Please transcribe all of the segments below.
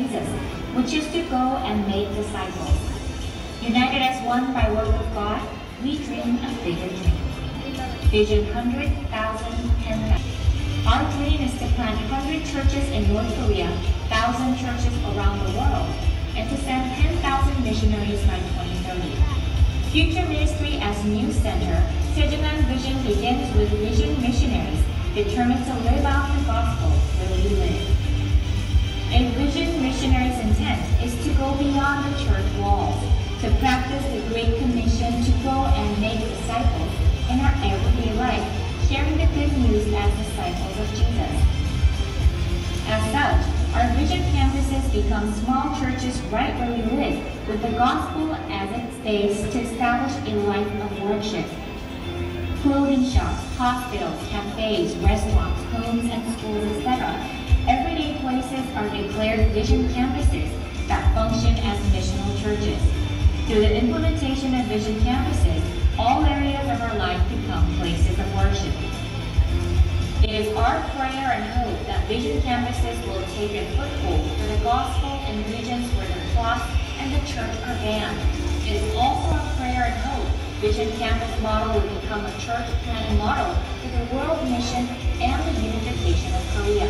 Jesus, which is to go and make disciples. United as one by word of God, we dream a bigger dream. Vision 100,000, 10,000. Our dream is to plant 100 churches in North Korea, 1,000 churches around the world, and to send 10,000 missionaries by 2030. Future ministry as new center, Sejungan Vision begins with vision missionaries determined to live out the gospel where we live. A vision missionary's intent is to go beyond the church walls, to practice the Great Commission to go and make disciples in our everyday life, sharing the good news as disciples of Jesus. As such, our vision campuses become small churches right where we live, with the gospel as its base to establish a life of worship. Clothing shops, hospitals, cafes, restaurants, homes, and schools, etc. Everyday places are declared vision campuses that function as missional churches. Through the implementation of vision campuses, all areas of our life become places of worship. It is our prayer and hope that vision campuses will take a foothold for the gospel in regions where the cross and the church are banned. It is also our prayer and hope Vision Campus model will become a church planting model for the world mission and the unification of Korea.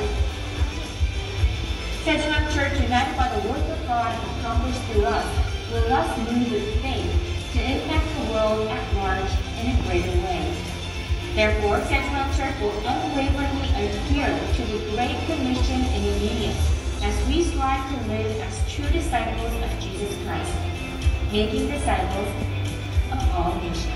Sejungan Church, united by the work of God accomplished through us, will thus move with faith to impact the world at large in a greater way. Therefore, Sejungan Church will unwaveringly adhere to the Great Commission in obedience as we strive to live as true disciples of Jesus Christ, making disciples of all nations.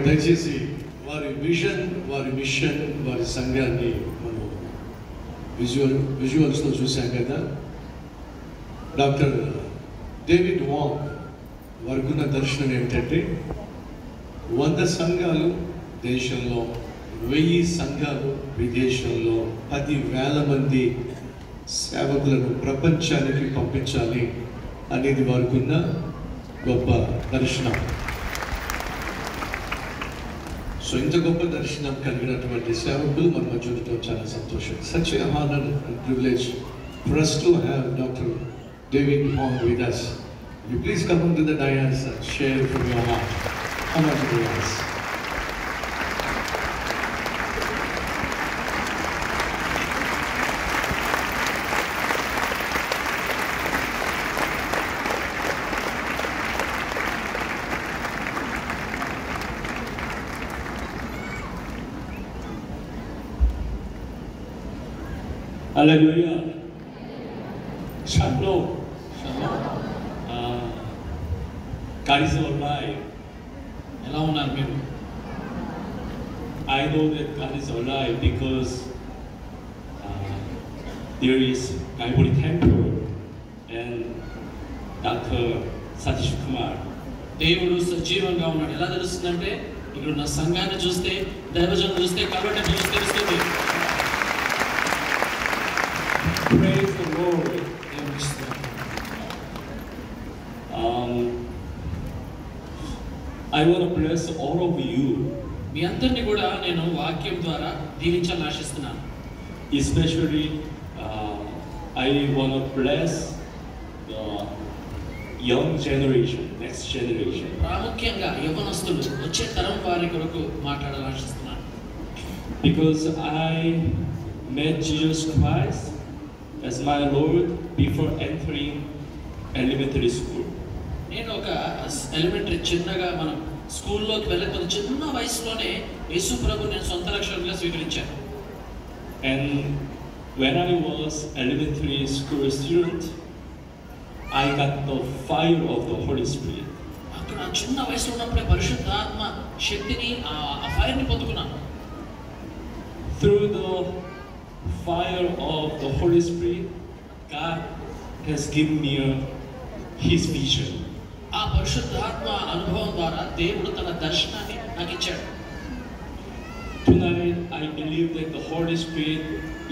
దయచేసి వారి vision, వారి machine, వారి సంఘాన్ని మనం విజువల్స్లో చూసాం కదా. Doctor David వాంగ్ వారికున్న దర్శనం ఏమిటంటే 100 సంఘాలు దేశంలో, 1000 సంఘాలు విదేశంలో, 10,000 మంది సేవకులను ప్రపంచానికి పంపించాలి అనేది వారికున్న గొప్ప దర్శనం. సో ఇంత గొప్ప దర్శనం కలిగినటువంటి సేవకులు మన మధ్య ఉండటం చాలా సంతోషం. Such a honor and privilege for us to have Dr. David Wong with us. Will you please come to the dais and share from your heart how much it was. Hallelujah. Shalom. Shalom. God is alive. Hello, I know that God is alive because there is Gaibori Temple and Dr. Satish Kumar. దేవుడు సజీవంగా ఉన్నాడు. ఎలా తెలుస్తుందంటే ఇక్కడ ఉన్న సంఘాన్ని చూస్తే, దైవజనులు చూస్తే, కాబట్టి చూస్తే తెలుస్తుంది. Praise the Lord. I want to bless all of you. మీ అందరిని కూడా నేను వాక్యం ద్వారా దీవించాలని ఆశిస్తున్నాను. Especially I want to bless the young generation, next generation. ప్రాముఖ్యంగా యవ్వనస్తులు, వచ్చే తరం వారి కొరకు మాట్లాడాలని ఆశిస్తున్నాను. Because I met Jesus Christ as my Lord before entering elementary school. నేను ఒక ఎలిమెంటరీ చిన్నగా మనం స్కూల్లోకి వెళ్ళకపోతే చిన్న వయసులోనే యేసు ప్రభు నేను సొంత రక్షకుడిగా స్వీకరించాను. And when I was elementary school student, I got the fire of the Holy Spirit. అక్కడ చిన్న వయసులో ఉన్నప్పుడే పరిశుద్ధాత్మ శక్తిని ఆ ఫైర్ని పొందుకున్నాను. Through the fire of the Holy Spirit, God has given me His vision. ఆ పరిశుద్ధాత్మ అనుభవం ద్వారా దేవుడు తన దర్శనాన్ని నాకు ఇచ్చాడు. Tonight I believe that the Holy Spirit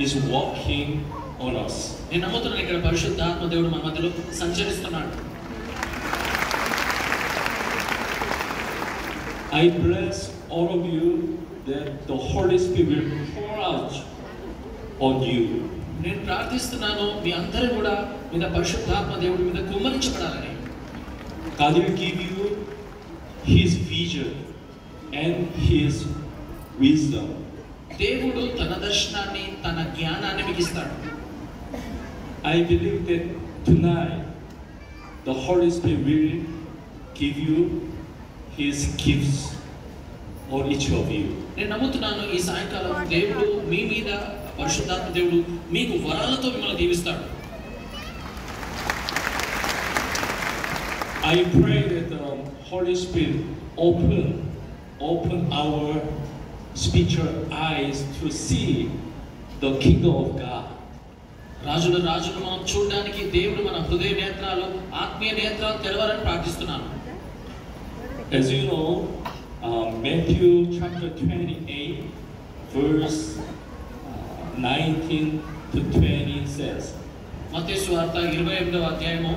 is walking on us. నేను నమ్ముతున్నాను ఇక్కడ పరిశుద్ధాత్మ దేవుడు మన మధ్యలో సంచరిస్తున్నాడు. I bless all of you that the Holy Spirit will pour out on you. నేను ప్రార్థిస్తున్నాను మీ అందరూ కూడా మీద పరిశుద్ధాత్మ దేవుడి మీద కుమ్మరించబడాలని. God will give you His vision and His wisdom. దేవుడు తన దర్శనాన్ని తన జ్ఞానాన్ని మీకు ఇస్తాడు. I believe that tonight the Holy Spirit will give you His gifts for each of you. నేను నమ్ముతున్నాను ఈ సాయంకాలం దేవుడు మీ మీద పరిశుద్ధాత్మ దేవుడు మీకు వరాలతో మిమ్మల్ని దీవిస్తాడు. I pray that the Holy Spirit open our spiritual eyes to see the kingdom of God. రాజుల రాజును మనం చూడడానికి దేవుడు మన హృదయ నేత్రాలు ఆత్మీయ నేత్రాలు తెరవాలని ప్రార్థిస్తున్నాను. As you know, Matthew chapter 28 verse 19 to 20 says, మత్తయి సువార్త 28వ అధ్యాయము